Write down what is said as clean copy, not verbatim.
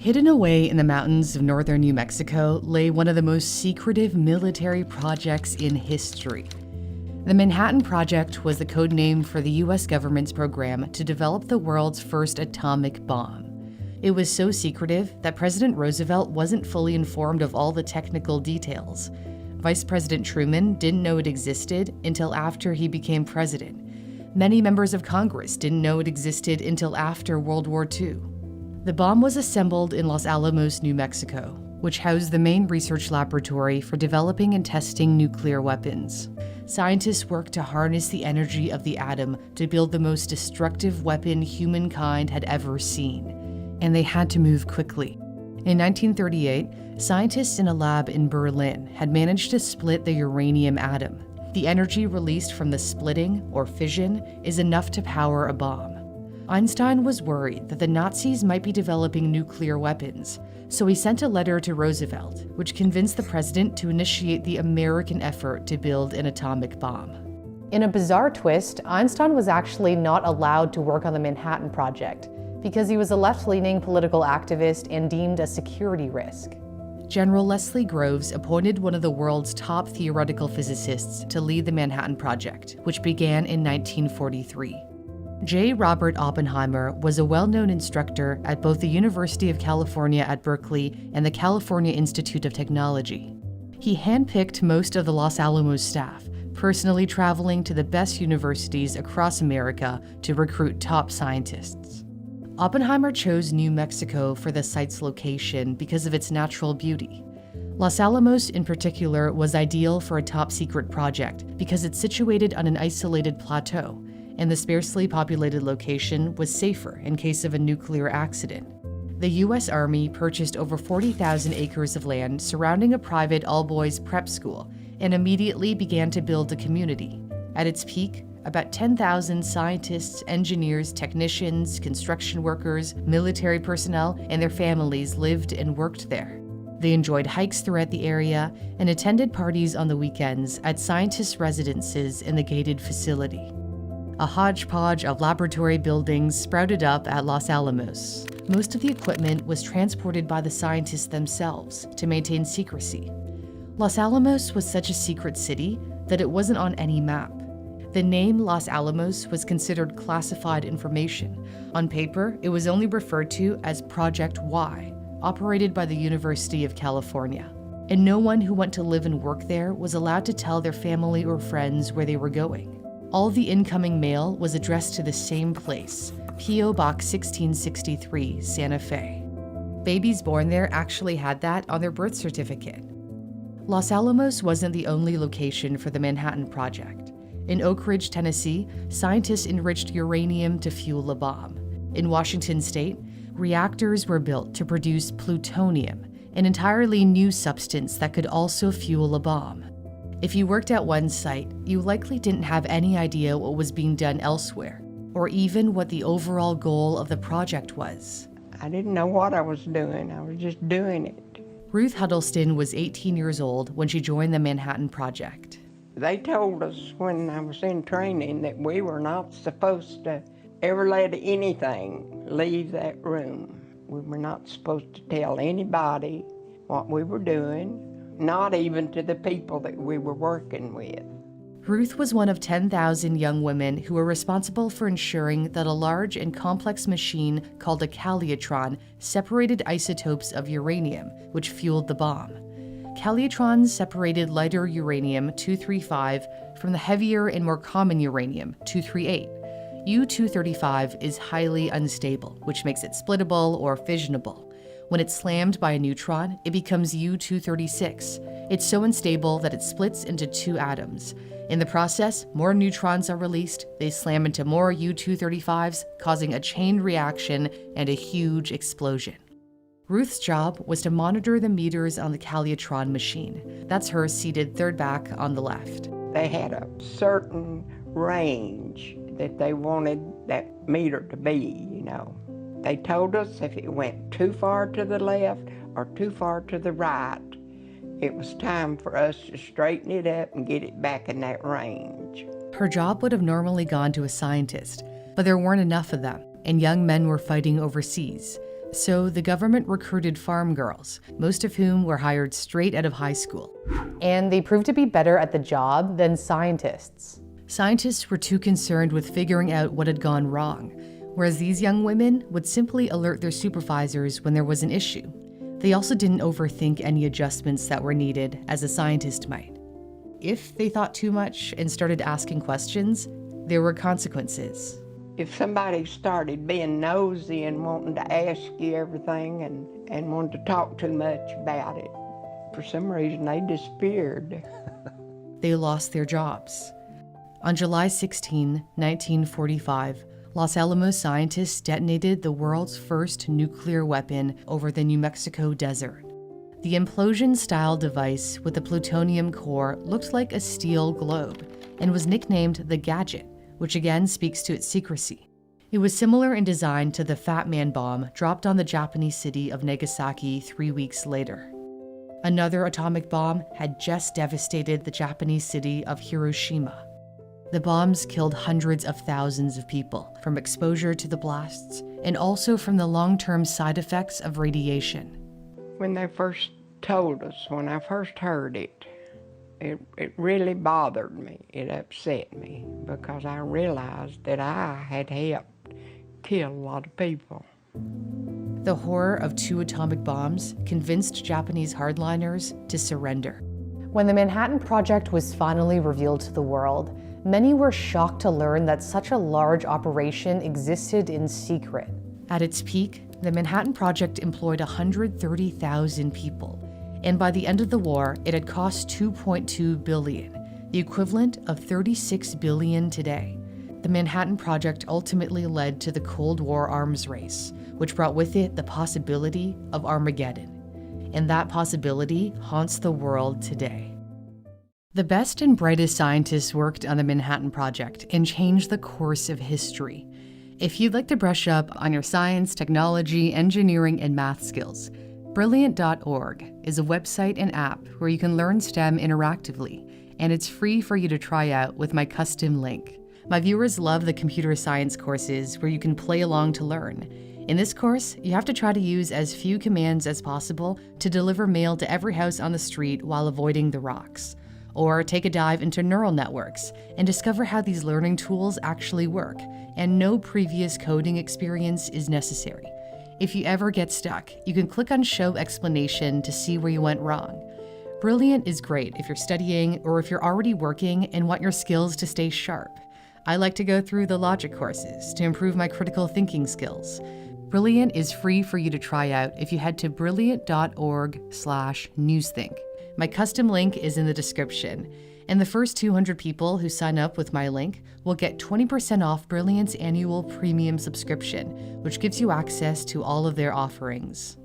Hidden away in the mountains of northern New Mexico lay one of the most secretive military projects in history. The Manhattan Project was the code name for the US government's program to develop the world's first atomic bomb. It was so secretive that President Roosevelt wasn't fully informed of all the technical details. Vice President Truman didn't know it existed until after he became president. Many members of Congress didn't know it existed until after World War II. The bomb was assembled in Los Alamos, New Mexico, which housed the main research laboratory for developing and testing nuclear weapons. Scientists worked to harness the energy of the atom to build the most destructive weapon humankind had ever seen, and they had to move quickly. In 1938, scientists in a lab in Berlin had managed to split the uranium atom. The energy released from the splitting, or fission, is enough to power a bomb. Einstein was worried that the Nazis might be developing nuclear weapons, so he sent a letter to Roosevelt, which convinced the president to initiate the American effort to build an atomic bomb. In a bizarre twist, Einstein was actually not allowed to work on the Manhattan Project because he was a left-leaning political activist and deemed a security risk. General Leslie Groves appointed one of the world's top theoretical physicists to lead the Manhattan Project, which began in 1943. J. Robert Oppenheimer was a well-known instructor at both the University of California at Berkeley and the California Institute of Technology. He handpicked most of the Los Alamos staff, personally traveling to the best universities across America to recruit top scientists. Oppenheimer chose New Mexico for the site's location because of its natural beauty. Los Alamos, in particular, was ideal for a top-secret project because it's situated on an isolated plateau, and the sparsely populated location was safer in case of a nuclear accident. The U.S. Army purchased over 40,000 acres of land surrounding a private all-boys prep school and immediately began to build a community. At its peak, about 10,000 scientists, engineers, technicians, construction workers, military personnel, and their families lived and worked there. They enjoyed hikes throughout the area and attended parties on the weekends at scientists' residences in the gated facility. A hodgepodge of laboratory buildings sprouted up at Los Alamos. Most of the equipment was transported by the scientists themselves to maintain secrecy. Los Alamos was such a secret city that it wasn't on any map. The name Los Alamos was considered classified information. On paper, it was only referred to as Project Y, operated by the University of California. And no one who went to live and work there was allowed to tell their family or friends where they were going. All the incoming mail was addressed to the same place, P.O. Box 1663, Santa Fe. Babies born there actually had that on their birth certificate. Los Alamos wasn't the only location for the Manhattan Project. In Oak Ridge, Tennessee, scientists enriched uranium to fuel a bomb. In Washington state, reactors were built to produce plutonium, an entirely new substance that could also fuel a bomb. If you worked at one site, you likely didn't have any idea what was being done elsewhere, or even what the overall goal of the project was. I didn't know what I was doing. I was just doing it. Ruth Huddleston was 18 years old when she joined the Manhattan Project. They told us when I was in training that we were not supposed to ever let anything leave that room. We were not supposed to tell anybody what we were doing, not even to the people that we were working with. Ruth was one of 10,000 young women who were responsible for ensuring that a large and complex machine called a caluitron separated isotopes of uranium, which fueled the bomb. Caluitrons separated lighter uranium-235 from the heavier and more common uranium-238. U-235 is highly unstable, which makes it splittable or fissionable. When it's slammed by a neutron, it becomes U-236. It's so unstable that it splits into two atoms. In the process, more neutrons are released, they slam into more U-235s, causing a chain reaction and a huge explosion. Ruth's job was to monitor the meters on the Caluitron machine. That's her seated third back on the left. They had a certain range that they wanted that meter to be, They told us if it went too far to the left or too far to the right, it was time for us to straighten it up and get it back in that range. Her job would have normally gone to a scientist, but there weren't enough of them, and young men were fighting overseas. So the government recruited farm girls, most of whom were hired straight out of high school. And they proved to be better at the job than scientists. Scientists were too concerned with figuring out what had gone wrong, whereas these young women would simply alert their supervisors when there was an issue. They also didn't overthink any adjustments that were needed, as a scientist might. If they thought too much and started asking questions, there were consequences. If somebody started being nosy and wanting to ask you everything and wanted to talk too much about it, for some reason they disappeared. They lost their jobs. On July 16, 1945, Los Alamos scientists detonated the world's first nuclear weapon over the New Mexico desert. The implosion-style device with a plutonium core looked like a steel globe and was nicknamed the Gadget, which again speaks to its secrecy. It was similar in design to the Fat Man bomb dropped on the Japanese city of Nagasaki 3 weeks later. Another atomic bomb had just devastated the Japanese city of Hiroshima. The bombs killed hundreds of thousands of people from exposure to the blasts and also from the long-term side effects of radiation. When they first told us, when I first heard it really bothered me. It upset me because I realized that I had helped kill a lot of people. The horror of 2 atomic bombs convinced Japanese hardliners to surrender. When the Manhattan Project was finally revealed to the world, many were shocked to learn that such a large operation existed in secret. At its peak, the Manhattan Project employed 130,000 people, and by the end of the war, it had cost $2.2 billion, the equivalent of $36 billion today. The Manhattan Project ultimately led to the Cold War arms race, which brought with it the possibility of Armageddon. And that possibility haunts the world today. The best and brightest scientists worked on the Manhattan Project and changed the course of history. If you'd like to brush up on your science, technology, engineering, and math skills, Brilliant.org is a website and app where you can learn STEM interactively, and it's free for you to try out with my custom link. My viewers love the computer science courses where you can play along to learn. In this course, you have to try to use as few commands as possible to deliver mail to every house on the street while avoiding the rocks. Or take a dive into neural networks and discover how these learning tools actually work, and no previous coding experience is necessary. If you ever get stuck, you can click on Show Explanation to see where you went wrong. Brilliant is great if you're studying or if you're already working and want your skills to stay sharp. I like to go through the logic courses to improve my critical thinking skills. Brilliant is free for you to try out if you head to brilliant.org/newsthink. My custom link is in the description, and the first 200 people who sign up with my link will get 20% off Brilliant's annual premium subscription, which gives you access to all of their offerings.